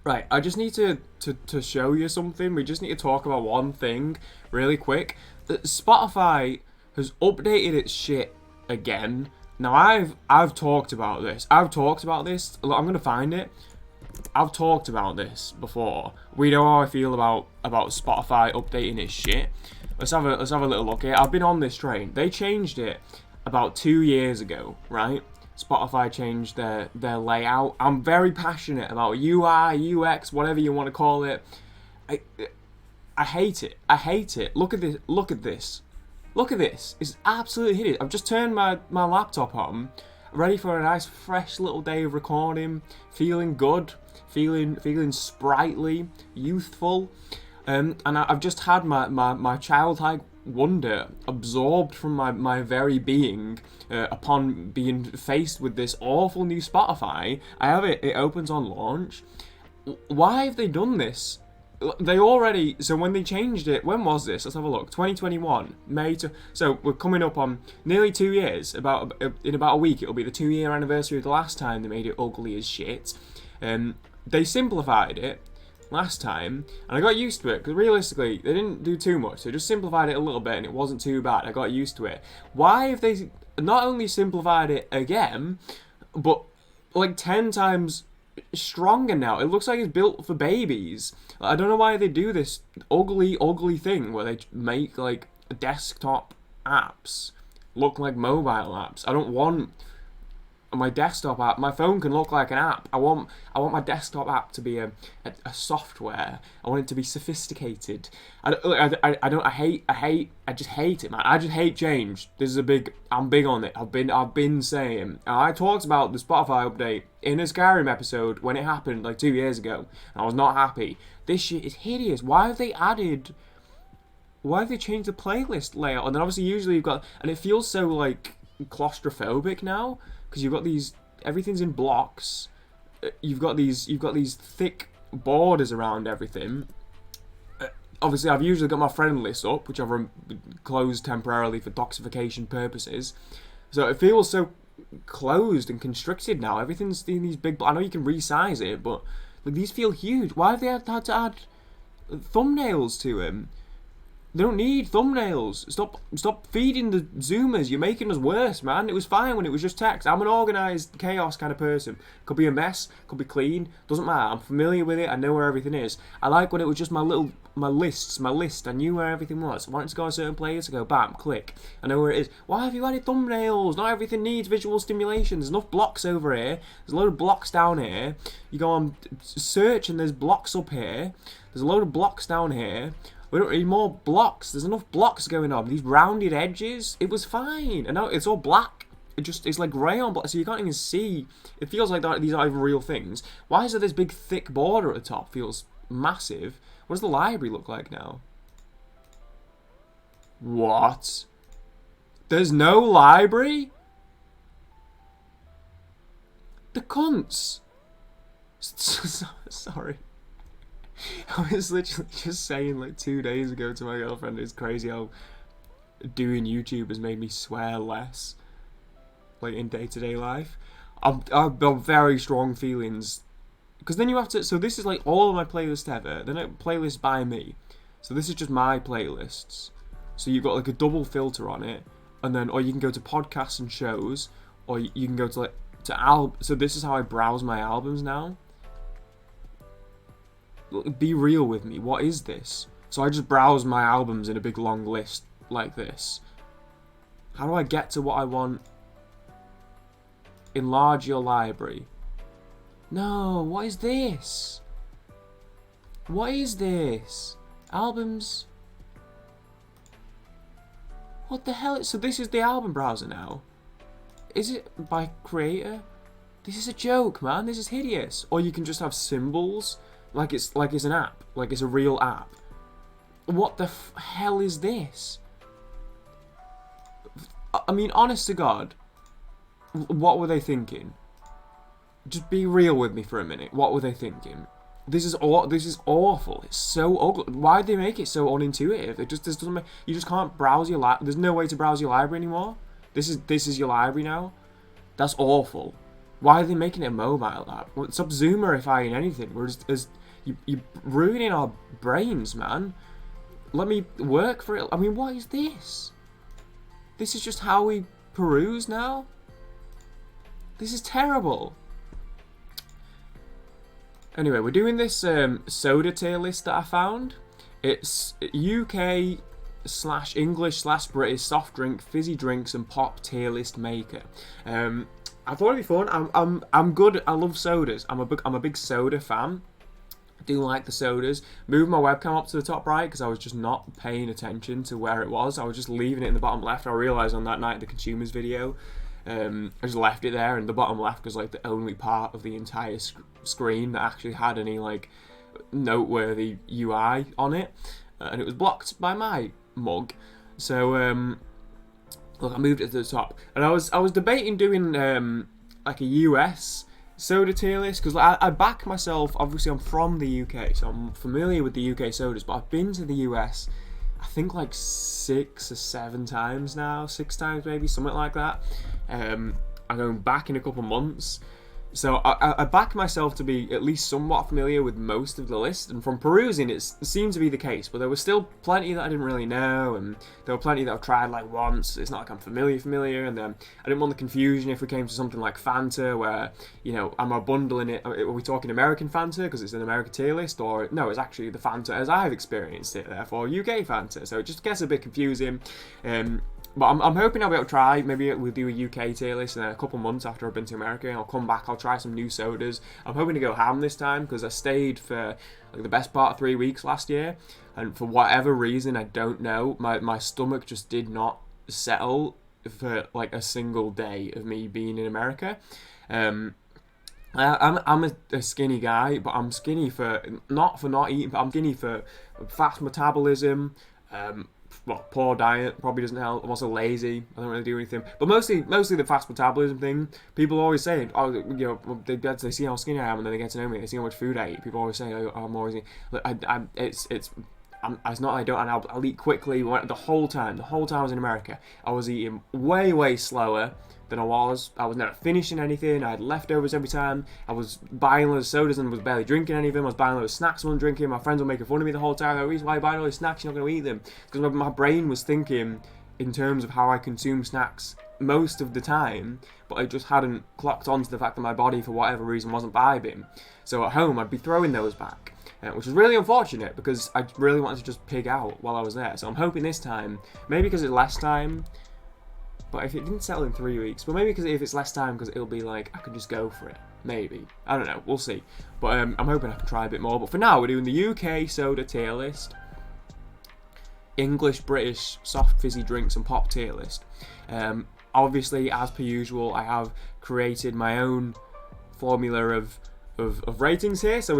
Right, I just need to show you something. We just need to talk about one thing really quick. Spotify has updated its shit again. Now I've talked about this. I'm gonna find it. I've talked about this before. We know how I feel about Spotify updating its shit. Let's have a little look here. I've been on this train. They changed it about 2 years ago, right? Spotify changed their layout. I'm very passionate about UI, UX, whatever you want to call it. I I hate it. I hate it. Look at this. Look at this. Look at this. It's absolutely hideous. I've just turned my laptop on, ready for a nice fresh little day of recording, feeling good, feeling sprightly, youthful. And I've just had my childlike wonder absorbed from my very being upon being faced with this awful new Spotify. I have it. It opens on launch. Why have they done this? They already. So when they changed it, when was this? Let's have a look. 2021 May to. So we're coming up on nearly 2 years. In about a week, it'll be the 2 year anniversary of the last time they made it ugly as shit. They simplified it last time, and I got used to it, because realistically, they didn't do too much. They just simplified it a little bit, and it wasn't too bad. I got used to it. Why have they not only simplified it again, but like 10 times stronger now? It looks like it's built for babies. I don't know why they do this ugly thing where they make like desktop apps look like mobile apps. I don't want my desktop app. My phone can look like an app. I want my desktop app to be a software. I want it to be sophisticated. I just hate it, man. I just hate change. I'm big on it. I've been saying. I talked about the Spotify update in a Skyrim episode when it happened like 2 years ago, and I was not happy. This shit is hideous. Why have they changed the playlist layout? And then obviously usually you've got, and it feels so like claustrophobic now, because you've got these, everything's in blocks. You've got these thick borders around everything. Obviously, I've usually got my friend list up, which I've closed temporarily for doxification purposes. So it feels so closed and constricted now. Everything's in these big. I know you can resize it, but like, these feel huge. Why have they had to add thumbnails to them? They don't need thumbnails. Stop feeding the zoomers. You're making us worse, man. It was fine when it was just text. I'm an organised chaos kind of person. Could be a mess, could be clean, doesn't matter. I'm familiar with it. I know where everything is. I like when it was just my list. I knew where everything was. I wanted to go a certain place, I go bam, click. I know where it is. Why have you added thumbnails? Not everything needs visual stimulation. There's enough blocks over here. There's a load of blocks down here. You go on search and there's blocks up here. There's a load of blocks down here. We don't need more blocks. There's enough blocks going on. These rounded edges, it was fine. And now it's all black. It's like grey on black, so you can't even see. It feels like these aren't even real things. Why is there this big thick border at the top? Feels massive. What does the library look like now? What? There's no library? The cunts. Sorry. I was literally just saying like 2 days ago to my girlfriend, it's crazy how doing YouTube has made me swear less, like in day-to-day life. I've got very strong feelings, because then you have to, so this is like all of my playlists ever, then a playlist by me, so this is just my playlists, so you've got like a double filter on it, and then, or you can go to podcasts and shows, or you can go to like, so this is how I browse my albums now. Be real with me. What is this? So I just browse my albums in a big long list like this. How do I get to what I want? Enlarge your library. No, what is this? What is this? Albums? What the hell? So this is the album browser now? Is it by creator? This is a joke, man. This is hideous. Or you can just have symbols. Like it's an app, like it's a real app. What the hell is this? I mean, honest to God, what were they thinking? Just be real with me for a minute. What were they thinking? This is awful. It's so ugly. Why did they make it so unintuitive? This doesn't make, you just can't browse your there's no way to browse your library anymore. This is your library now. That's awful. Why are they making it a mobile app? Well, stop Zoomerifying anything. We're just you're ruining our brains, man. Let me work for it. I mean, what is this? This is just how we peruse now? This is terrible. Anyway, we're doing this soda tier list that I found. It's UK / English / British soft drink, fizzy drinks and pop tier list maker. I thought it'd be fun. I'm good. I love sodas. I'm a big soda fan. I do like the sodas. Moved my webcam up to the top right because I was just not paying attention to where it was. I was just leaving it in the bottom left. I realised on that night the consumers video, I just left it there, and the bottom left was like the only part of the entire screen that actually had any like noteworthy UI on it, and it was blocked by my mug. So look, I moved it to the top, and I was debating doing like a US soda tier list because I back myself. Obviously, I'm from the UK, so I'm familiar with the UK sodas, but I've been to the US I think like 6 or 7 times now, 6 times maybe, something like that. I'm going back in a couple months. So I back myself to be at least somewhat familiar with most of the list, and from perusing it seemed to be the case, but there was still plenty that I didn't really know, and there were plenty that I've tried like once. It's not like I'm familiar, and then I didn't want the confusion if we came to something like Fanta, where, you know, am I bundling it? Are we talking American Fanta because it's an American tier list, or no, it's actually the Fanta as I've experienced it, therefore UK Fanta, so it just gets a bit confusing. But I'm hoping I'll be able to try. Maybe we'll do a UK tier list in a couple months after I've been to America, and I'll come back, I'll try some new sodas. I'm hoping to go ham this time because I stayed for like the best part of 3 weeks last year, and for whatever reason, I don't know, my stomach just did not settle for like a single day of me being in America. I'm a skinny guy, but I'm skinny for not eating, but I'm skinny for fast metabolism, well, poor diet probably doesn't help. I'm also lazy. I don't really do anything. But mostly the fast metabolism thing. People always say, oh, you know, they see how skinny I am, and then they get to know me. They see how much food I eat. People always say, oh, I'm always eating. It's not I don't, and I'll eat quickly. The whole time I was in America, I was eating way slower than I was. I was never finishing anything. I had leftovers every time. I was buying loads of sodas and was barely drinking any of them. I was buying loads of snacks and wasn't drinking. My friends were making fun of me the whole time. Like, why are you buying all these snacks? You're not going to eat them. Because my brain was thinking in terms of how I consume snacks most of the time, but I just hadn't clocked onto the fact that my body, for whatever reason, wasn't vibing. So at home, I'd be throwing those back, which was really unfortunate because I really wanted to just pig out while I was there. So I'm hoping this time, maybe because it's less time, but if it didn't settle in 3 weeks, but maybe because if it's less time, because it'll be like, I could just go for it. Maybe. I don't know. We'll see. But I'm hoping I can try a bit more. But for now, we're doing the UK soda tier list, English, British, soft fizzy drinks and pop tier list. Obviously, as per usual, I have created my own formula of ratings here. So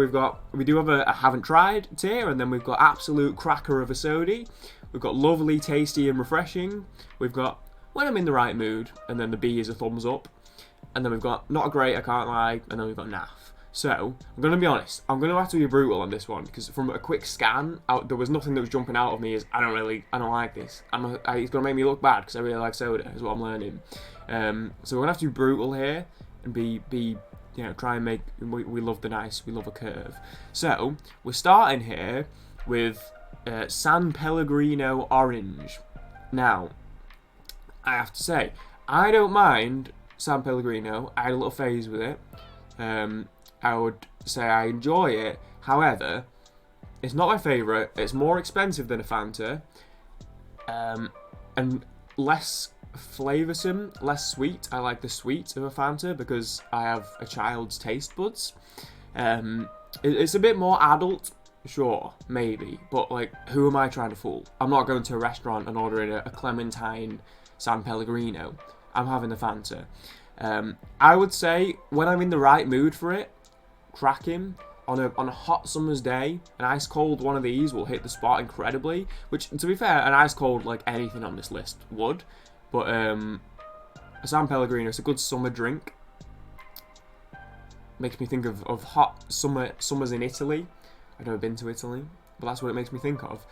we do have a haven't tried tier, and then we've got absolute cracker of a soda. We've got lovely, tasty and refreshing. We've got when I'm in the right mood, and then the B is a thumbs up. And then we've got not great, I can't lie, and then we've got naff. So, I'm going to be honest, I'm going to have to be brutal on this one, because from a quick scan, there was nothing that was jumping out of me as, I don't like this. It's going to make me look bad, because I really like soda, is what I'm learning. So we're going to have to be brutal here, and be you know, try and make, we love the nice, we love a curve. So, we're starting here with San Pellegrino Orange. Now, I have to say, I don't mind San Pellegrino. I had a little phase with it. I would say I enjoy it. However, it's not my favourite. It's more expensive than a Fanta, and less flavoursome, less sweet. I like the sweet of a Fanta because I have a child's taste buds. It's a bit more adult. Sure, maybe, but like, who am I trying to fool? I'm not going to a restaurant and ordering a Clementine San Pellegrino. I'm having the Fanta. I would say when I'm in the right mood for it, cracking on a hot summer's day, an ice cold one of these will hit the spot incredibly. Which, to be fair, an ice cold like anything on this list would. But a San Pellegrino, it's a good summer drink. Makes me think of hot summers in Italy. I've never been to Italy, but that's what it makes me think of.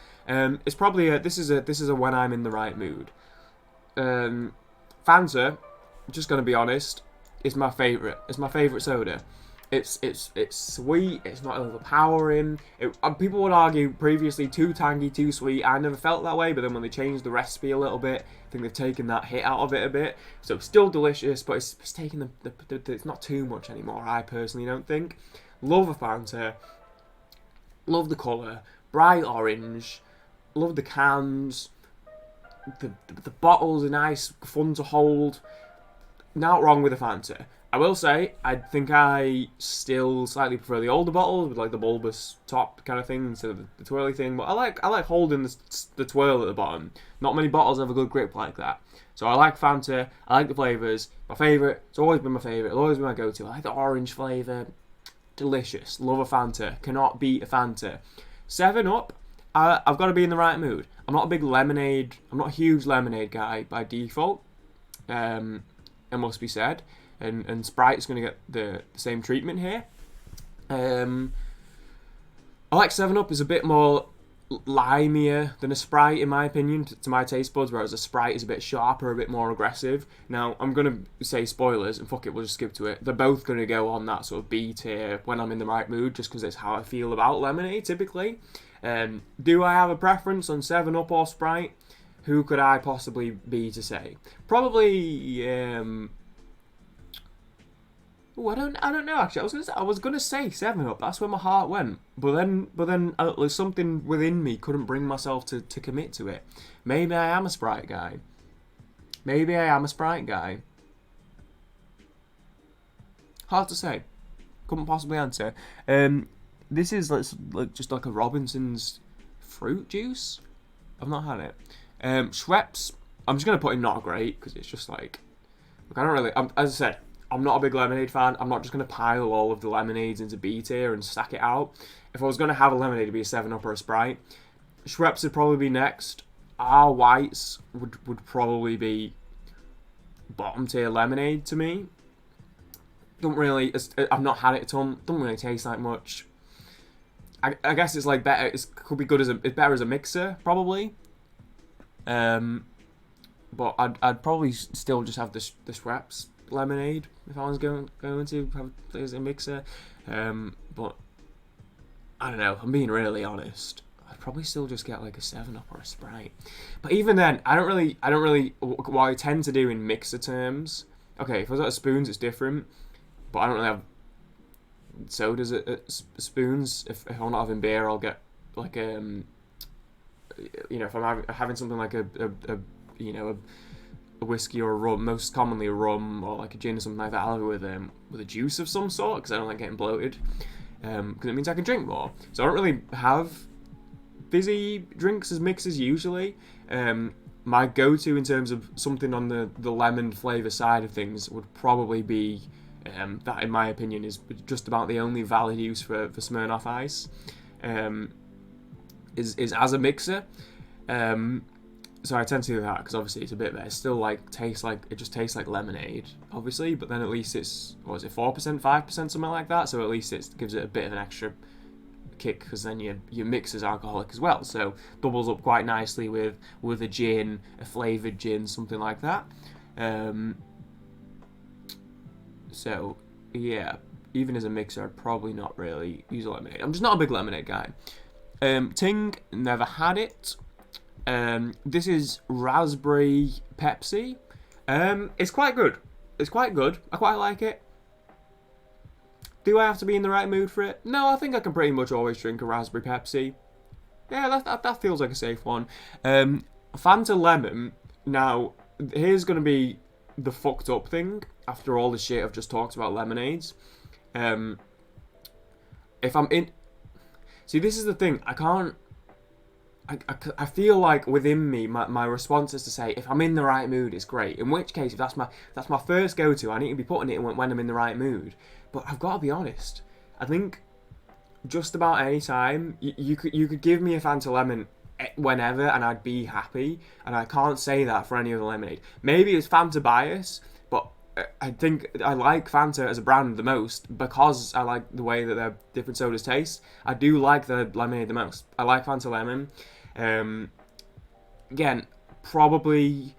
It's probably this is a when I'm in the right mood. Fanta, just gonna be honest, is my favourite. It's my favourite soda. It's sweet. It's not overpowering. People would argue previously too tangy, too sweet. I never felt that way, but then when they changed the recipe a little bit, I think they've taken that hit out of it a bit. So it's still delicious, but it's taking it's not too much anymore. I personally don't think. Love a Fanta. Love the colour. Bright orange. Love the cans. The bottles are nice, fun to hold. Not wrong with a Fanta. I will say, I think I still slightly prefer the older bottles with like the bulbous top kind of thing instead of the twirly thing. But I like holding the twirl at the bottom. Not many bottles have a good grip like that. So I like Fanta. I like the flavours. My favourite. It's always been my favourite. It'll always be my go-to. I like the orange flavour. Delicious. Love a Fanta. Cannot beat a Fanta. 7-Up. I've got to be in the right mood. I'm not a big lemonade. I'm not a huge lemonade guy by default. It must be said. And Sprite's going to get the same treatment here. I like 7-Up is a bit more limier than a Sprite, in my opinion, to my taste buds, whereas a Sprite is a bit sharper, a bit more aggressive. Now, I'm going to say spoilers, and fuck it, we'll just skip to it. They're both going to go on that sort of B tier when I'm in the right mood, just because it's how I feel about lemonade, typically. Do I have a preference on 7-Up or Sprite? Who could I possibly be to say? Probably... I don't know actually. I was gonna say 7-Up. That's where my heart went. But then there's something within me couldn't bring myself to commit to it. Maybe I am a Sprite guy. Hard to say. Couldn't possibly answer. This is just like a Robinson's fruit juice. I've not had it. Schweppes. I'm just gonna put in not great because it's just like I don't really. As I said. I'm not a big lemonade fan. I'm not just going to pile all of the lemonades into B tier and stack it out. If I was going to have a lemonade, it'd be a 7-Up or a Sprite. Schweppes would probably be next. Our Whites would probably be bottom tier lemonade to me. Don't really... I've not had it a ton. Doesn't really taste like much. I guess it's like better... It could be good as it's better as a mixer, probably. But I'd probably still just have the Schweppes lemonade if I was going to have it as a mixer, but I don't know. I'm being really honest. I'd probably still just get like a 7-Up or a Sprite. But even then, I don't really. What I tend to do in mixer terms. Okay, if I was at spoons, it's different. But I don't really have sodas at spoons. If I'm not having beer, I'll get like if I'm having something like a whiskey or a rum, most commonly a rum or like a gin or something like that, I'll have it with a juice of some sort because I don't like getting bloated, because it means I can drink more. So I don't really have fizzy drinks as mixers usually. My go-to in terms of something on the lemon flavour side of things would probably be that, in my opinion, is just about the only valid use for Smirnoff Ice, is as a mixer. So I tend to do that because obviously it's a bit better. It still just tastes like lemonade, obviously, but then at least it's 4%, 5%, something like that. So at least it gives it a bit of an extra kick because then your mix is alcoholic as well. So doubles up quite nicely with a gin, a flavoured gin, something like that. So yeah, even as a mixer, I'd probably not really use a lemonade. I'm just not a big lemonade guy. Ting, never had it. This is raspberry Pepsi. It's quite good. I quite like it. Do I have to be in the right mood for it? No, I think I can pretty much always drink a raspberry Pepsi. Yeah, that feels like a safe one. Fanta Lemon. Now, here's going to be the fucked up thing after all the shit I've just talked about lemonades. If I'm in... See, this is the thing. I feel like within me, my response is to say, if I'm in the right mood, it's great. In which case, if that's my first go-to, I need to be putting it when I'm in the right mood. But I've got to be honest. I think just about any time, you could give me a Fanta Lemon whenever, and I'd be happy. And I can't say that for any other lemonade. Maybe it's Fanta bias, but I think I like Fanta as a brand the most because I like the way that their different sodas taste. I do like the lemonade the most. I like Fanta Lemon. Again, probably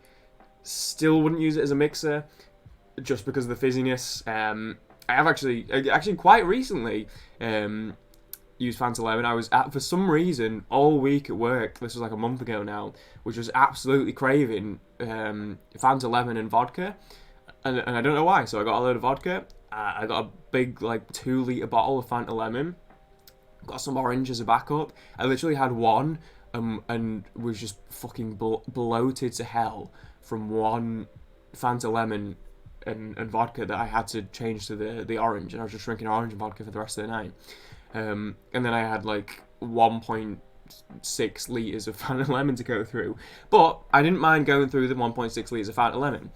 still wouldn't use it as a mixer. just because of the fizziness. I have actually quite recently used Fanta Lemon. I was for some reason all week at work. This was like a month ago now, which was absolutely craving Fanta Lemon and vodka, and I don't know why. So I got a load of vodka. I got a big like 2 litre bottle of Fanta Lemon. Got some orange as a backup. I literally had one and was just fucking bloated to hell from one Fanta Lemon and vodka that I had to change to the orange, and I was just drinking orange and vodka for the rest of the night. And then I had like 1.6 litres of Fanta Lemon to go through. But I didn't mind going through the 1.6 litres of Fanta Lemon.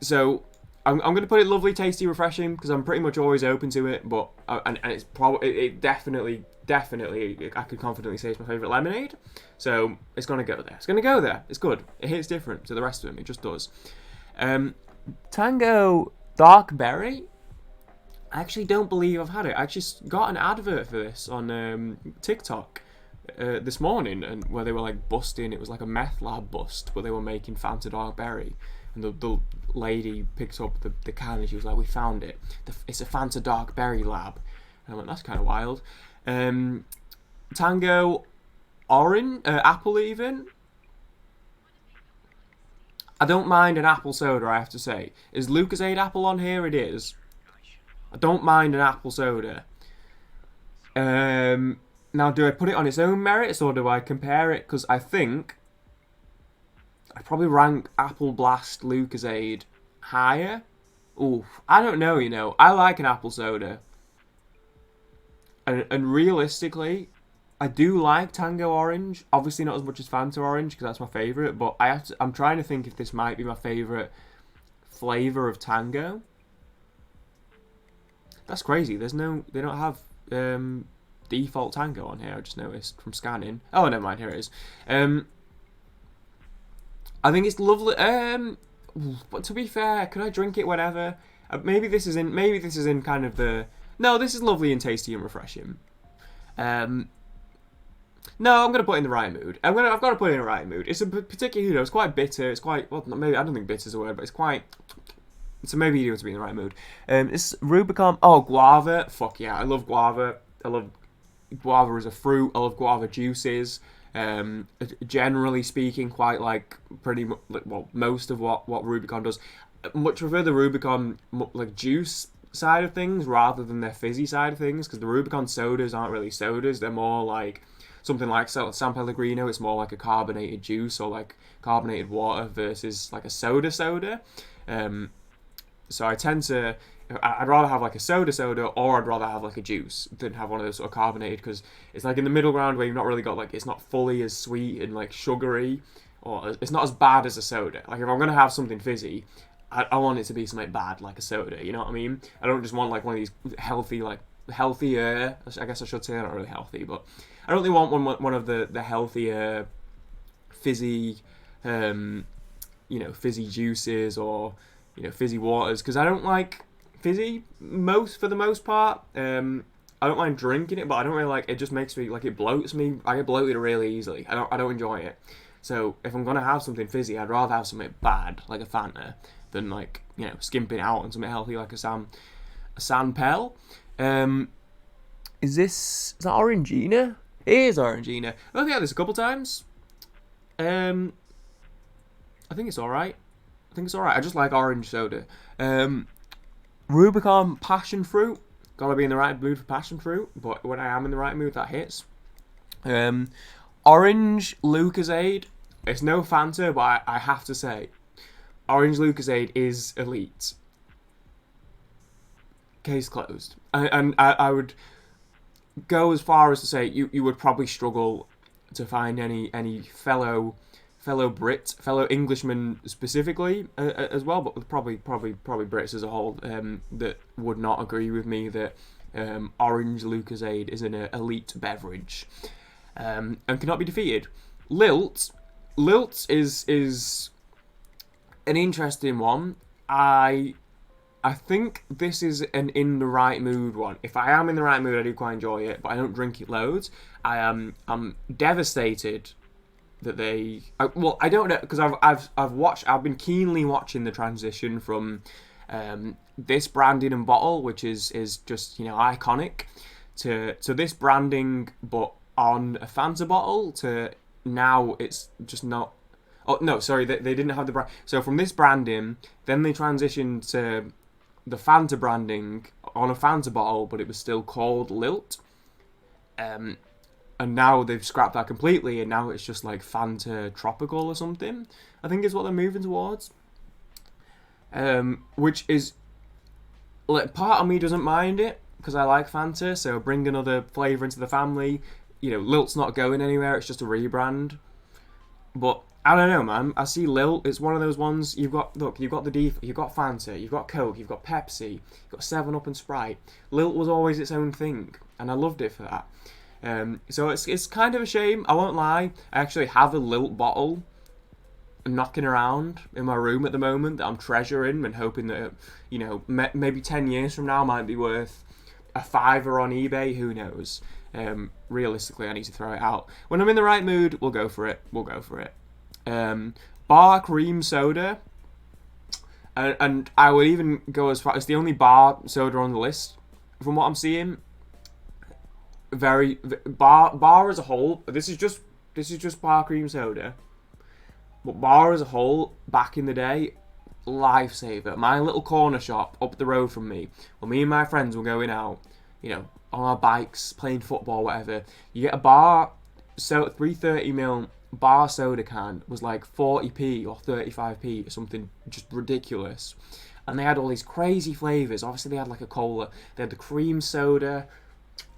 So I'm going to put it lovely, tasty, refreshing, because I'm pretty much always open to it. But and it's probably it definitely I could confidently say it's my favourite lemonade. So it's going to go there. It's going to go there. It's good. It hits different to the rest of them. It just does. Tango Dark Berry. I actually don't believe I've had it. I actually got an advert for this on TikTok this morning, and where they were like busting. It was like a meth lab bust, where they were making Fanta Dark Berry, and the lady picked up the can and she was like, "We found it. It's a Fanta Dark Berry lab." And I went, "That's kind of wild." Tango Orange, apple even. I don't mind an apple soda, I have to say. Is Lucozade apple on here? It is. I don't mind an apple soda. Now, do I put it on its own merits or do I compare it? Because I think I'd probably rank Apple Blast Lucozade higher. Ooh, I don't know, you know. I like an apple soda. And realistically, I do like Tango Orange. Obviously not as much as Fanta Orange, because that's my favourite. But I'm trying to think if this might be my favourite flavour of Tango. That's crazy. They don't have default Tango on here. I just noticed from scanning. Oh, never mind. Here it is. I think it's lovely. But to be fair, can I drink it whenever? Maybe this is in kind of the. No, this is lovely and tasty and refreshing. No, I'm gonna put it in the right mood. I've got to put it in the right mood. It's a particular, it's quite bitter. It's quite maybe I don't think bitter is a word, but it's quite. So maybe you have to be in the right mood. It's Rubicon. Oh, guava. Fuck yeah, I love guava. I love guava as a fruit. I love guava juices. Generally speaking, quite like most of what Rubicon does. Much prefer the Rubicon like juice side of things rather than their fizzy side of things, because the Rubicon sodas aren't really sodas. They're more like something like San Pellegrino. It's more like a carbonated juice or like carbonated water versus like a soda. So I tend to, I'd rather have like a soda, or I'd rather have like a juice than have one of those sort of carbonated, because it's like in the middle ground where you've not really got like, it's not fully as sweet and like sugary, or it's not as bad as a soda. Like if I'm going to have something fizzy, I want it to be something bad like a soda, you know what I mean? I don't just want like one of these healthier, I guess I should say, not really healthy, but I don't really want one of the healthier fizzy, fizzy juices or, fizzy waters, because I don't like fizzy for the most part. I don't mind drinking it, but I don't really like it. Just makes me like, it bloats me. I get bloated really easily. I don't enjoy it. So if I'm gonna have something fizzy, I'd rather have something bad like a Fanta than like skimping out on something healthy like a San Pel. Is that Orangina? It is Orangina. I've had this a couple times. I think it's alright. I just like orange soda. Rubicon passion fruit. Gotta be in the right mood for passion fruit, but when I am in the right mood, that hits. Orange Lucozade. It's no Fanta, but I have to say, Orange Lucozade is elite. Case closed. And I would go as far as to say you would probably struggle to find any fellow Brit, fellow Englishmen specifically as well, but probably Brits as a whole that would not agree with me that Orange Lucozade is an elite beverage and cannot be defeated. Lilt is an interesting one. I think this is an in the right mood one. If I am in the right mood, I do quite enjoy it, but I don't drink it loads. I'm devastated that they. Well, I don't know because I've been keenly watching the transition from this branding and bottle, which is just iconic, to this branding but on a Fanta bottle, to now it's just not. Oh no, sorry, they didn't have the brand. So from this branding, then they transitioned to the Fanta branding on a Fanta bottle, but it was still called Lilt. And now they've scrapped that completely, and now it's just like Fanta Tropical or something, I think is what they're moving towards. Which is, like, part of me doesn't mind it, because I like Fanta, so bring another flavour into the family. Lilt's not going anywhere, it's just a rebrand. But I don't know, man. I see Lilt. It's one of those ones. You've got you've got Fanta, you've got Coke, you've got Pepsi, you've got 7-Up and Sprite. Lilt was always its own thing, and I loved it for that. So it's kind of a shame. I won't lie. I actually have a Lilt bottle knocking around in my room at the moment that I'm treasuring and hoping that maybe 10 years from now might be worth a $5 on eBay. Who knows? Realistically, I need to throw it out. When I'm in the right mood, we'll go for it. Bar cream soda, and I would even go as far as the only bar soda on the list, from what I'm seeing. Bar as a whole. This is just bar cream soda, but bar as a whole, back in the day, lifesaver. My little corner shop up the road from me, when me and my friends were going out, on our bikes, playing football, whatever. You get a bar, 330ml bar soda can was like 40p or 35p or something just ridiculous. And they had all these crazy flavours. Obviously they had like a cola, they had the cream soda,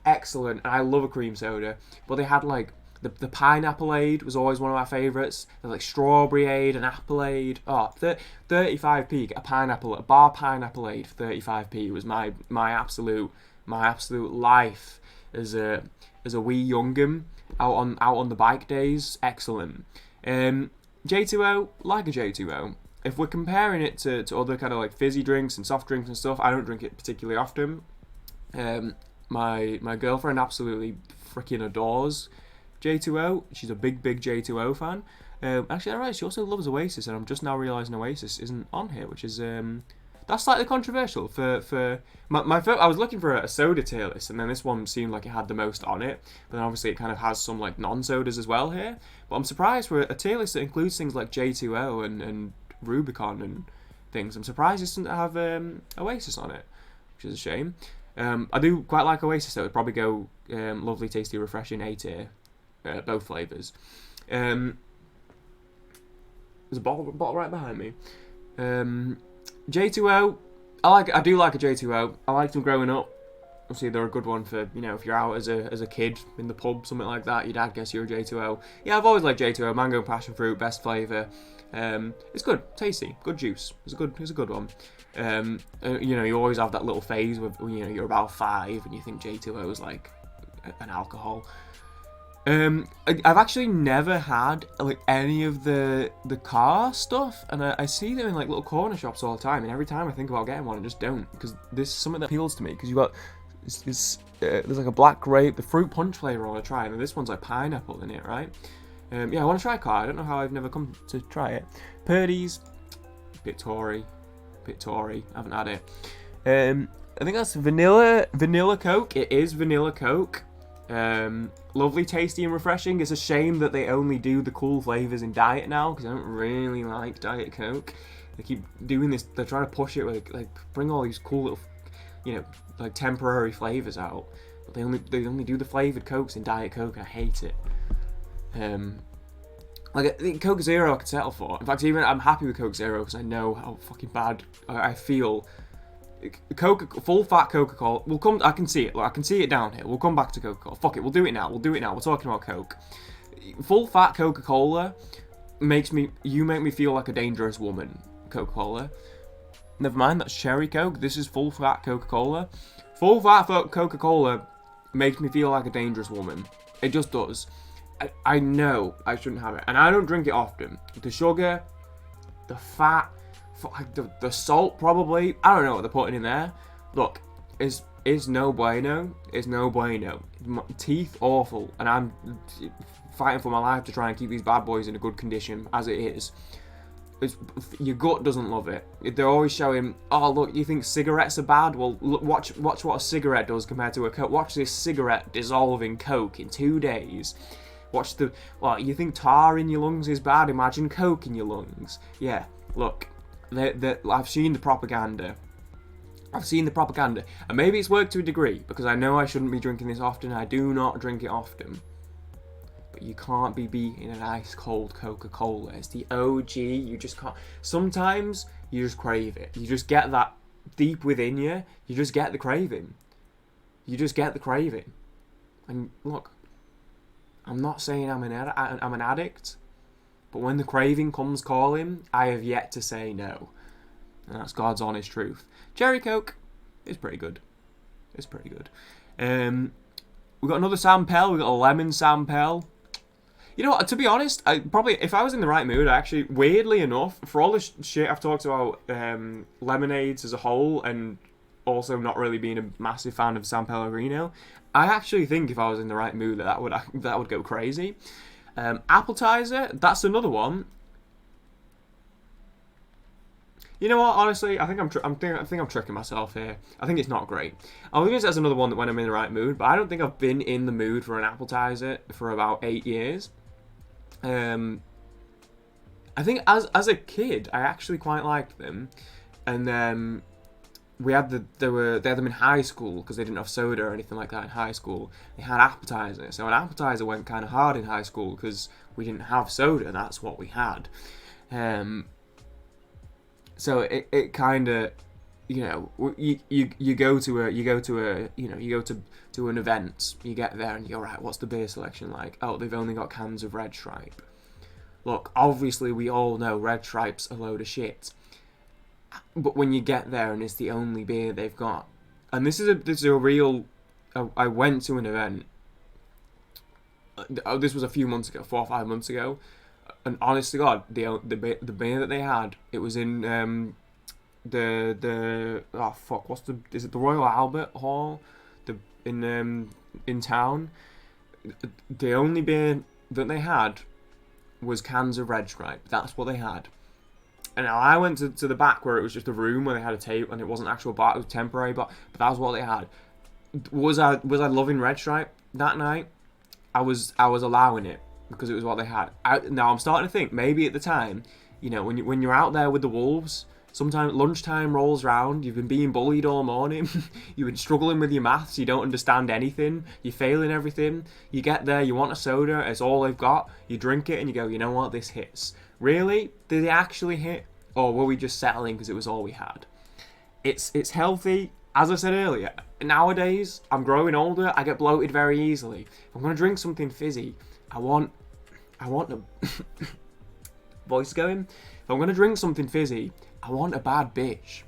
excellent, and I love a cream soda. But they had like the pineapple aid was always one of my favourites. There's like strawberry aid and apple aid. 35p, a bar pineapple aid for 35p was my absolute life as a wee young'un out on the bike days. Excellent. H₂O, like a H₂O. If we're comparing it to other kind of like fizzy drinks and soft drinks and stuff, I don't drink it particularly often. My girlfriend absolutely freaking adores H₂O. She's a big H₂O fan. Actually, alright, she also loves Oasis, and I'm just now realising Oasis isn't on here, which is that's slightly controversial for my I was looking for a soda tier list, and then this one seemed like it had the most on it. But then obviously it kind of has some like non-sodas as well here. But I'm surprised for a tier list that includes things like H₂O and Rubicon and things. I'm surprised it doesn't have Oasis on it, which is a shame. I do quite like Oasis, though. It'd probably go lovely, tasty, refreshing A tier, both flavours. There's a bottle right behind me. H₂O, I do like a H₂O. I liked them growing up. Obviously, they're a good one for, if you're out as a kid in the pub, something like that, your dad gets you a H₂O. Yeah, I've always liked H₂O. Mango and passion fruit, best flavour. It's good, tasty, good juice. It's a good one. You always have that little phase where you're about 5 and you think H₂O is like an alcohol. I've actually never had like any of the car stuff, and I see them in like little corner shops all the time. And every time I think about getting one, I just don't, because this is something that appeals to me. Because you've got there's like a black grape, the fruit punch flavor I want to try, and this one's like pineapple in it, right? Yeah, I want to try a car. I don't know how I've never come to try it. Purdy's, bit Tory, I haven't had it. I think that's vanilla Coke. It is vanilla Coke. Lovely, tasty and refreshing. It's a shame that they only do the cool flavours in Diet now, because I don't really like Diet Coke. They keep doing this, they're trying to push it with like bring all these cool little, like temporary flavours out. But they only do the flavoured Cokes in Diet Coke. I hate it. Like I think Coke Zero I could settle for. In fact, even I'm happy with Coke Zero because I know how fucking bad I feel. Full fat Coca-Cola. We'll come. I can see it. Look, I can see it down here. We'll come back to Coca-Cola. Fuck it. We'll do it now. We're talking about Coke. Full fat Coca-Cola makes me feel like a dangerous woman. Coca-Cola. Never mind. That's cherry Coke. This is full fat Coca-Cola. Full fat Coca-Cola makes me feel like a dangerous woman. It just does. I know I shouldn't have it, and I don't drink it often. The sugar, the fat. The salt, probably. I don't know what they're putting in there. Look, is no bueno. It's no bueno. My teeth awful, and I'm fighting for my life to try and keep these bad boys in a good condition as it is. Your gut doesn't love it. They're always showing, oh look, you think cigarettes are bad? Well, look, watch what a cigarette does compared to a Coke. Watch this cigarette dissolve in Coke in 2 days. Watch you think tar in your lungs is bad? Imagine Coke in your lungs. Yeah, look, I've seen the propaganda. And maybe it's worked to a degree, because I know I shouldn't be drinking this often. I do not drink it often. But you can't be beating an ice cold Coca-Cola. It's the OG. You just can't. Sometimes you just crave it. You just get that deep within you. You just get the craving. And look, I'm not saying I'm an addict, but when the craving comes calling, I have yet to say no. And that's God's honest truth. Cherry Coke is pretty good. We got another Sampel. We got a lemon Sampel. You know what, to be honest, if I was in the right mood, weirdly enough, for all the shit I've talked about lemonades as a whole, and also not really being a massive fan of San Pellegrino, I actually think if I was in the right mood that would go crazy. Appetizer, that's another one. You know what? Honestly, I think I'm tricking myself here. I think it's not great. I think that's another one that when I'm in the right mood, but I don't think I've been in the mood for an appetizer for about 8 years. I think as a kid, I actually quite liked them, and then they had them in high school because they didn't have soda or anything like that in high school. They had appetizer, so an appetizer went kind of hard in high school because we didn't have soda. That's what we had. So it kind of, you know, you go to an event, you get there and you're right. What's the beer selection like? Oh, they've only got cans of Red Stripe. Look, obviously we all know Red Stripe's a load of shit. But when you get there and it's the only beer they've got, and this is a real. I went to an event. This was a few months ago, 4 or 5 months ago, and honest to God, the beer that they had, it was in is it the Royal Albert Hall, in town. The only beer that they had was cans of Red Stripe. That's what they had. And now I went to the back where it was just a room where they had a table and it wasn't actual bar, it was temporary bar, but that was what they had. Was I loving Red Stripe that night? I was allowing it because it was what they had. Now I'm starting to think maybe at the time, you know, when you're out there with the wolves, sometimes lunchtime rolls round, you've been being bullied all morning, you've been struggling with your maths, you don't understand anything, you're failing everything, you get there, you want a soda, it's all they've got, you drink it and you go, you know what, this hits. Really? Did it actually hit? Or were we just settling because it was all we had? It's healthy. As I said earlier, nowadays, I'm growing older, I get bloated very easily. If I'm going to drink something fizzy, I want a... voice going? If I'm going to drink something fizzy, I want a bad bitch.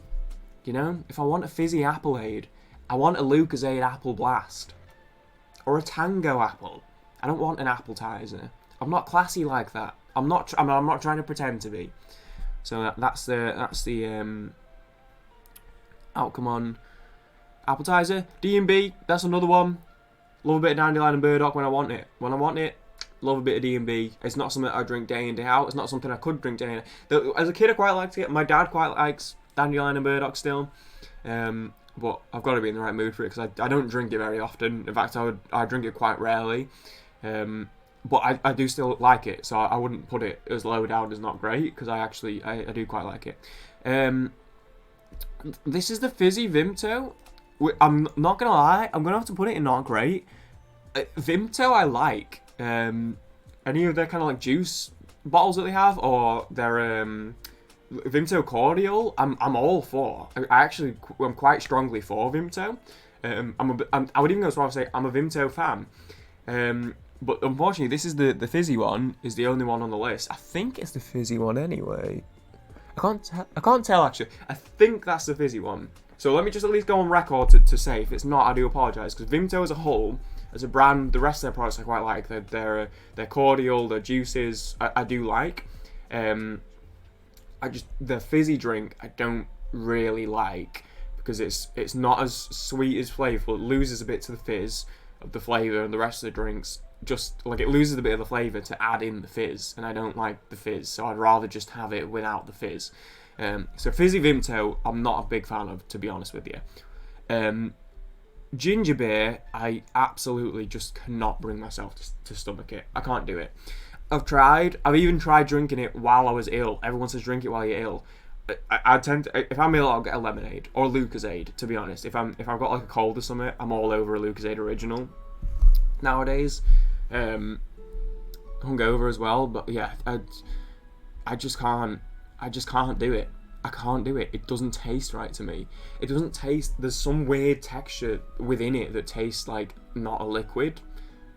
You know? If I want a fizzy Appleade, I want a Lucozade Apple Blast. Or a Tango Apple. I don't want an appetizer. I'm not classy like that. I'm not trying to pretend to be. So that's the outcome on appetizer. D&B, that's another one. Love a bit of dandelion and burdock when I want it. Love a bit of D&B. It's not something I drink day in, day out. It's not something I could drink day in. As a kid, I quite liked it. My dad quite likes dandelion and burdock still. But I've got to be in the right mood for it because I don't drink it very often. In fact, I drink it quite rarely. But I do still like it, so I wouldn't put it as low down as not great, because I do quite like it. This is the Fizzy Vimto. I'm not going to lie, I'm going to have to put it in not great. Vimto I like. Any of their kind of like juice bottles that they have, or their Vimto Cordial, I'm all for. I'm quite strongly for Vimto. I would even go as far as say I'm a Vimto fan. But unfortunately, this is the fizzy one, is the only one on the list. I think it's the fizzy one anyway. I can't tell actually. I think that's the fizzy one. So let me just at least go on record to say if it's not, I do apologise, because Vimto as a whole, as a brand, the rest of their products I quite like. Their cordial, their juices, I do like. The fizzy drink I don't really like because it's not as sweet as flavourful. It loses a bit to the fizz. of the flavour and the rest of the drinks. Just like it loses a bit of the flavour to add in the fizz, and I don't like the fizz, so I'd rather just have it without the fizz. So fizzy Vimto, I'm not a big fan of, to be honest with you. Ginger beer, I absolutely just cannot bring myself to stomach it. I can't do it. I've even tried drinking it while I was ill. Everyone says drink it while you're ill. I tend to, if I'm ill, I'll get a lemonade or Lucozade, to be honest. If I've got like a cold or something, I'm all over a Lucozade original nowadays. Hungover as well, but yeah, I just can't do it. I can't do it. It doesn't taste right to me. It doesn't taste. There's some weird texture within it that tastes like not a liquid.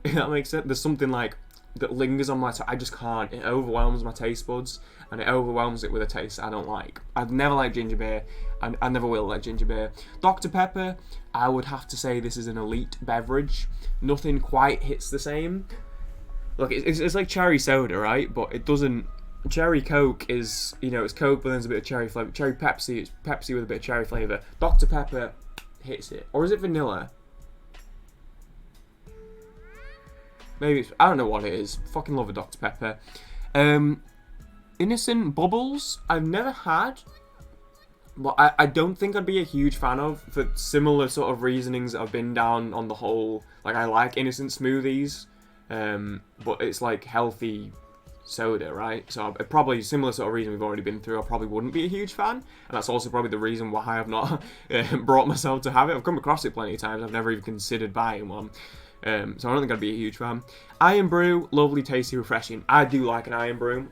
If that makes sense. There's something like that lingers on my tongue. I just can't. It overwhelms my taste buds, and it overwhelms it with a taste I don't like. I've never liked ginger beer. I never will like ginger beer. Dr. Pepper, I would have to say this is an elite beverage. Nothing quite hits the same. Look, it's like cherry soda, right? But it doesn't. Cherry Coke is, it's Coke, but then there's a bit of cherry flavour. Cherry Pepsi, it's Pepsi with a bit of cherry flavour. Dr. Pepper hits it. Or is it vanilla? Maybe it's, I don't know what it is. Fucking love a Dr. Pepper. Innocent Bubbles, I've never had. But I don't think I'd be a huge fan of, for similar sort of reasonings that I've been down on the whole. Like, I like innocent smoothies, but it's like healthy soda, right? So probably similar sort of reason we've already been through. I probably wouldn't be a huge fan, and that's also probably the reason why I've not brought myself to have it. I've come across it plenty of times. I've never even considered buying one, so I don't think I'd be a huge fan. Iron Brew, lovely, tasty, refreshing. I do like an Iron Brew.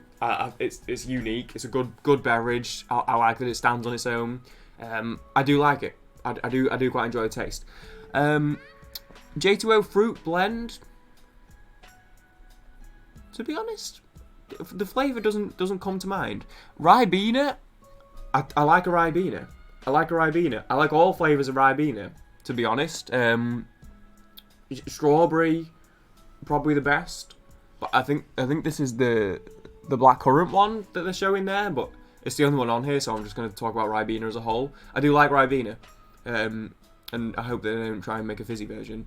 It's unique. It's a good beverage. I like that it stands on its own. I do like it. I do quite enjoy the taste. H₂O fruit blend. To be honest, the flavour doesn't come to mind. Ribena, I like a Ribena. I like all flavours of Ribena, to be honest. Strawberry, probably the best. But I think this is the blackcurrant one that they're showing there, but it's the only one on here, so I'm just going to talk about Ribena as a whole. I do like Ribena, and I hope they don't try and make a fizzy version.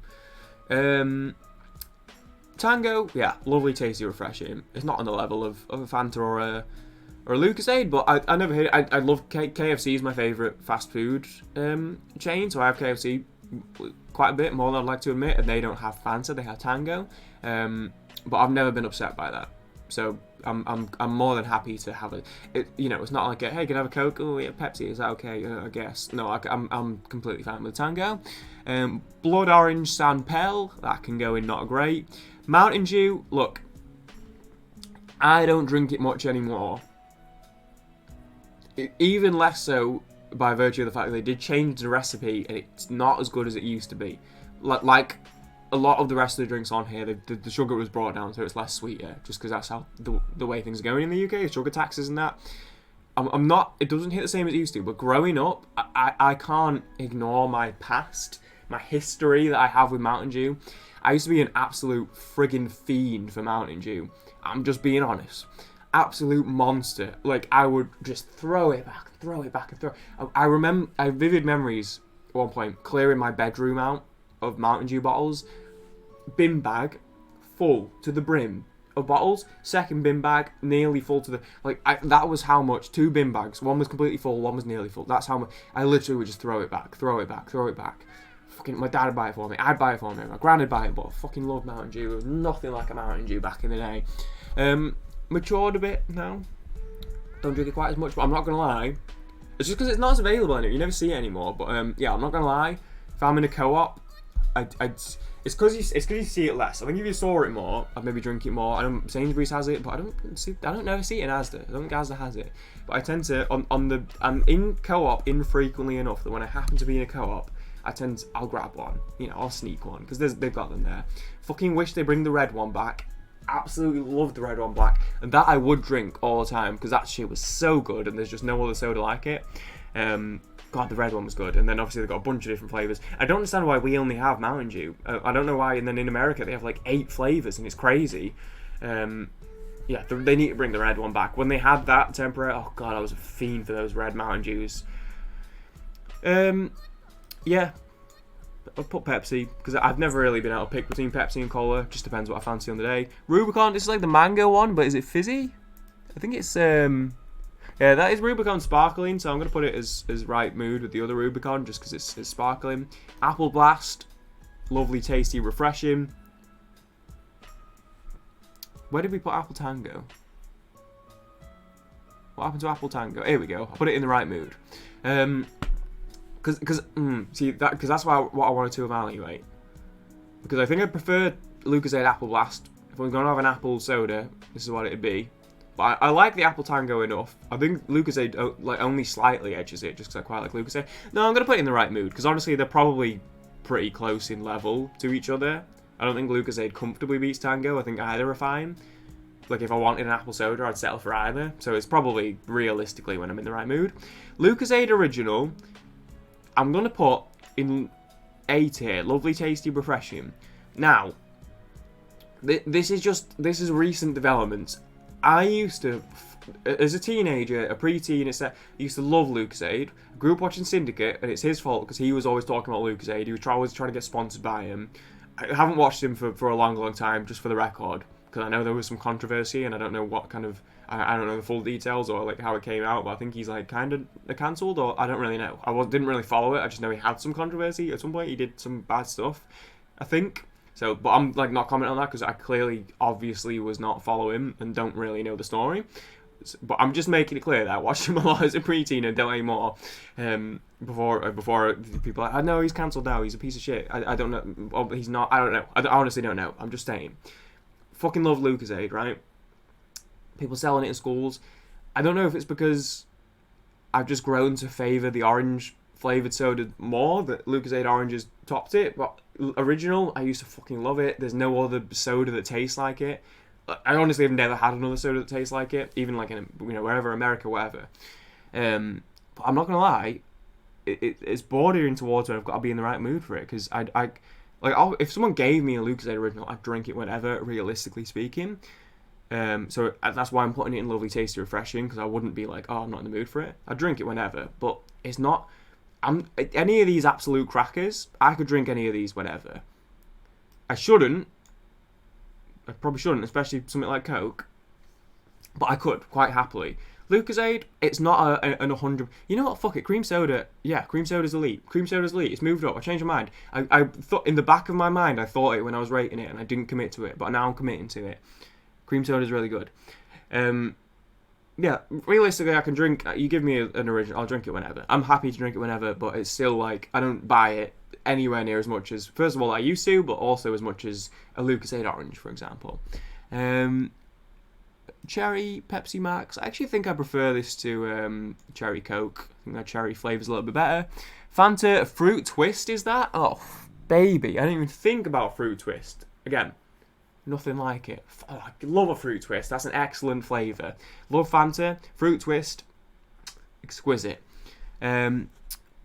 Tango, yeah, lovely, tasty, refreshing. It's not on the level of a Fanta or a Lucozade, but I never hate it. I love KFC is my favourite fast food chain, so I have KFC quite a bit, more than I'd like to admit, and they don't have Fanta, they have Tango, but I've never been upset by that. So I'm more than happy to have it. It's not like hey, can I have a Coke? Oh yeah, Pepsi, is that okay? I guess no. I'm completely fine with Tango. Blood Orange San Pel, that can go in not great. Mountain Dew, look, I don't drink it much anymore. Even less so by virtue of the fact that they did change the recipe and it's not as good as it used to be. Like a lot of the rest of the drinks on here, the sugar was brought down so it's less sweeter, just because that's how the way things are going in the UK, sugar taxes and that. I'm not, it doesn't hit the same as it used to, but growing up, I can't ignore my past, my history that I have with Mountain Dew. I used to be an absolute friggin' fiend for Mountain Dew. I'm just being honest. Absolute monster. Like, I would just throw it back. I have vivid memories at one point clearing my bedroom out of Mountain Dew bottles. Bin bag full to the brim of bottles. Second bin bag nearly full to the... that was how much. 2 bin bags. One was completely full, one was nearly full. That's how much. I literally would just throw it back. Fucking, my dad would buy it for me. I'd buy it for me. My granddad would buy it, but I fucking loved Mountain Dew. There was nothing like a Mountain Dew back in the day. Matured a bit now. Don't drink it quite as much, but I'm not gonna lie. It's just because it's not as available anymore. You never see it anymore. But yeah, I'm not gonna lie. If I'm in a co-op, it's because you see it less. I think if you saw it more, I'd maybe drink it more. I don't. Sainsbury's has it, but I don't never see it in Asda. I don't think Asda has it. But I tend to I'm in co-op infrequently enough that when I happen to be in a co-op, I'll grab one. I'll sneak one because they've got them there. Fucking wish they bring the red one back. Absolutely love the red one black, and that I would drink all the time because that shit was so good, and there's just no other soda like it. God, the red one was good, and then obviously they've got a bunch of different flavours. I don't understand why we only have Mountain Dew. I don't know why, and then in America they have like 8 flavours, and it's crazy. Yeah, they need to bring the red one back. When they had that temporary, oh god, I was a fiend for those red Mountain Dews. Yeah, I'll put Pepsi, because I've never really been able to pick between Pepsi and cola. Just depends what I fancy on the day. Rubicon, this is like the mango one, but is it fizzy? I think it's, yeah, that is Rubicon sparkling, so I'm going to put it as right mood with the other Rubicon, just because it's sparkling. Apple Blast, lovely, tasty, refreshing. Where did we put Apple Tango? What happened to Apple Tango? Here we go. I put it in the right mood. Because that's what I wanted to evaluate. Because I think I prefer Lucozade Apple Blast. If I'm going to have an apple soda, this is what it'd be. But I like the Apple Tango enough. I think Lucozade like only slightly edges it, just because I quite like Lucozade. No, I'm going to put it in the right mood, because honestly, they're probably pretty close in level to each other. I don't think Lucozade comfortably beats Tango. I think either are fine. Like, if I wanted an apple soda, I'd settle for either. So it's probably, realistically, when I'm in the right mood. Lucozade Original, I'm going to put in A tier. Lovely, tasty, refreshing. Now, this is recent developments. I used to, as a teenager, a pre-teen, I used to love Lucozade. I grew up watching Syndicate, and it's his fault because he was always talking about Lucozade. He was always trying to get sponsored by him. I haven't watched him for a long time, just for the record, because I know there was some controversy, and I don't know what kind of, I don't know the full details or like how it came out, but I think he's like kind of cancelled, or I don't really know. Didn't really follow it. I just know he had some controversy at some point. He did some bad stuff, I think. So, but I'm like not commenting on that because I clearly, obviously, was not following and don't really know the story. But I'm just making it clear that I watched him a lot as a preteen and don't anymore. Before people are like, I know he's cancelled now. He's a piece of shit. I don't know. Oh, he's not. I don't know. I honestly don't know. I'm just saying. Fucking love Lucozade, right? People selling it in schools. I don't know if it's because I've just grown to favour the orange flavoured soda more, that Lucozade Orange has topped it, but original, I used to fucking love it. There's no other soda that tastes like it. I honestly have never had another soda that tastes like it, even like in, wherever, America, whatever. But I'm not gonna lie, it's bordering towards where I've got to be in the right mood for it, because if someone gave me a Lucozade Original, I'd drink it whenever, realistically speaking. So that's why I'm putting it in lovely, tasty, refreshing, because I wouldn't be like, oh, I'm not in the mood for it. I'd drink it whenever, but it's not. Any of these absolute crackers, I could drink any of these whenever. I probably shouldn't, especially something like Coke, but I could quite happily. Lucozade, it's not an 100. You know what? Fuck it. Cream soda. Yeah, cream soda's elite. Cream soda's elite. It's moved up. I changed my mind. I thought in the back of my mind, I thought it when I was rating it, and I didn't commit to it, but now I'm committing to it. Cream soda's really good. Yeah, realistically, I can drink. You give me an original, I'll drink it whenever. I'm happy to drink it whenever, but it's still like I don't buy it anywhere near as much as, first of all, I used to, but also as much as a Lucozade Orange, for example. Cherry Pepsi Max. I actually think I prefer this to Cherry Coke. I think that cherry flavor's a little bit better. Fanta Fruit Twist, is that? Oh, baby. I didn't even think about Fruit Twist. Again, nothing like it. Oh, I love a Fruit Twist. That's an excellent flavour. Love Fanta. Fruit Twist. Exquisite.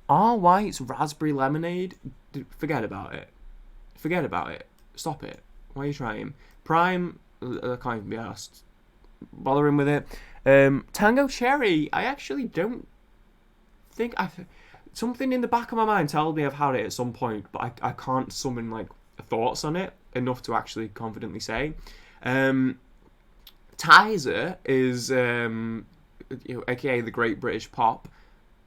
White's Raspberry Lemonade. Forget about it. Forget about it. Stop it. Why are you trying? Prime. I can't even be asked. Bothering with it. Tango Cherry. I actually don't think something in the back of my mind tells me I've had it at some point, but I can't summon like thoughts on it enough to actually confidently say. Tizer is aka the Great British Pop.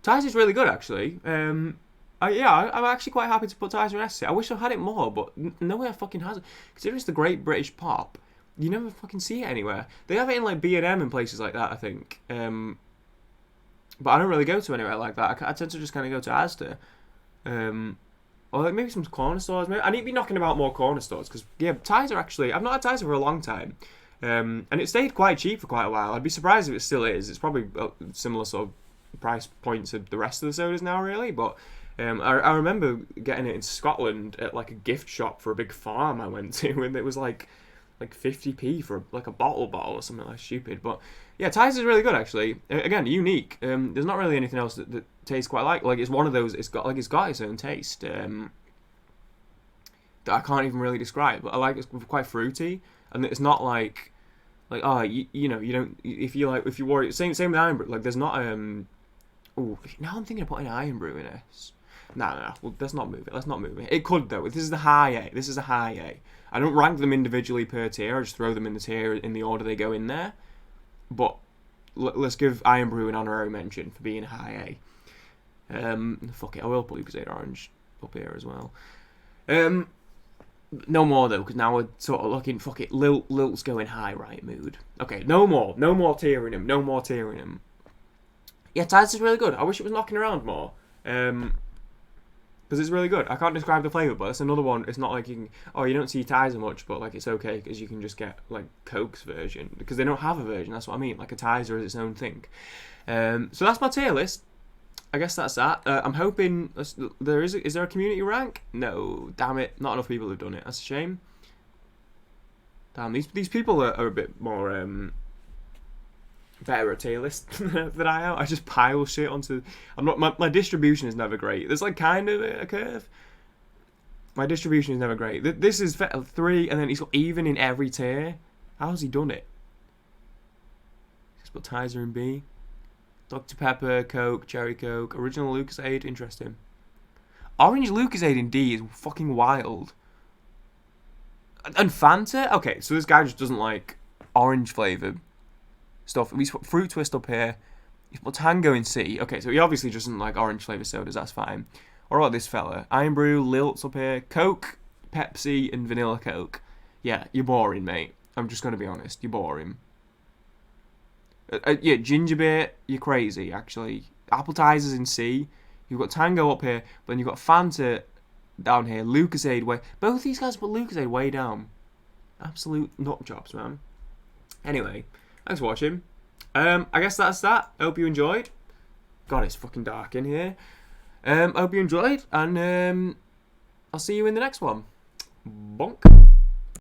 Tizer's really good actually. I'm actually quite happy to put Tizer in S tier. I wish I had it more, but nowhere fucking has it. Considering it's the Great British Pop, you never fucking see it anywhere. They have it in like B&M and places like that, I think. But I don't really go to anywhere like that. I tend to just kind of go to Asda. Or like maybe some corner stores. Maybe I need to be knocking about more corner stores, because Tizer actually, I've not had Tizer for a long time, and it stayed quite cheap for quite a while. I'd be surprised if it still is. It's probably a similar sort of price point to the rest of the sodas now, really. But I remember getting it in Scotland at like a gift shop for a big farm I went to, and it was like 50p for like a bottle or something like stupid. But yeah, Tizer's really good actually. Again, unique. There's not really anything else that tastes quite like it's one of those. It's got its own taste that I can't even really describe. But I like it's quite fruity, and it's not like you don't, if you wore it, same with Iron Brew. Like there's not now I'm thinking of putting Iron Brew in this. No. Well, let's not move it. Let's not move it. It could though. This is the high A. This is a high A. I don't rank them individually per tier. I just throw them in the tier in the order they go in there. But let's give Iron Brew an honorary mention for being high A. Fuck it. I will put Lucozade Orange up here as well. No more though, because now we're sort of looking. Fuck it. Lilt's going high right mood. Okay. No more. No more tearing him. No more tearing him. Yeah, Tides is really good. I wish it was knocking around more. Because it's really good. I can't describe the flavour, but it's another one. It's not like you can... Oh, you don't see Tizer much, but like it's okay because you can just get like Coke's version. Because they don't have a version, that's what I mean. Like a Tizer is its own thing. So that's my tier list. I guess that's that. I'm hoping... Is there a community rank? No. Damn it. Not enough people have done it. That's a shame. Damn, these people are a bit more... better at tier list than I am. I just pile shit onto. My distribution is never great. There's like kind of a curve. My distribution is never great. This is 3, and then he's got even in every tier. How's he done it? He's got Tizer in B, Dr Pepper, Coke, Cherry Coke, original Lucozade. Interesting. Orange Lucozade in D is fucking wild. And Fanta. Okay, so this guy just doesn't like orange flavored stuff. He's put Fruit Twist up here. He's put Tango in C. Okay, so he obviously doesn't like orange flavour sodas, that's fine. What about this fella? Iron Brew, Lilt's up here. Coke, Pepsi, and Vanilla Coke. Yeah, you're boring, mate. I'm just going to be honest. You're boring. Yeah, Ginger Beer, you're crazy, actually. Appetizers in C. You've got Tango up here, but then you've got Fanta down here. Lucozade way... Both these guys put Lucozade way down. Absolute nut jobs, man. Anyway... Thanks for watching. I guess that's that. I hope you enjoyed. God, it's fucking dark in here. I hope you enjoyed, and I'll see you in the next one. Bonk.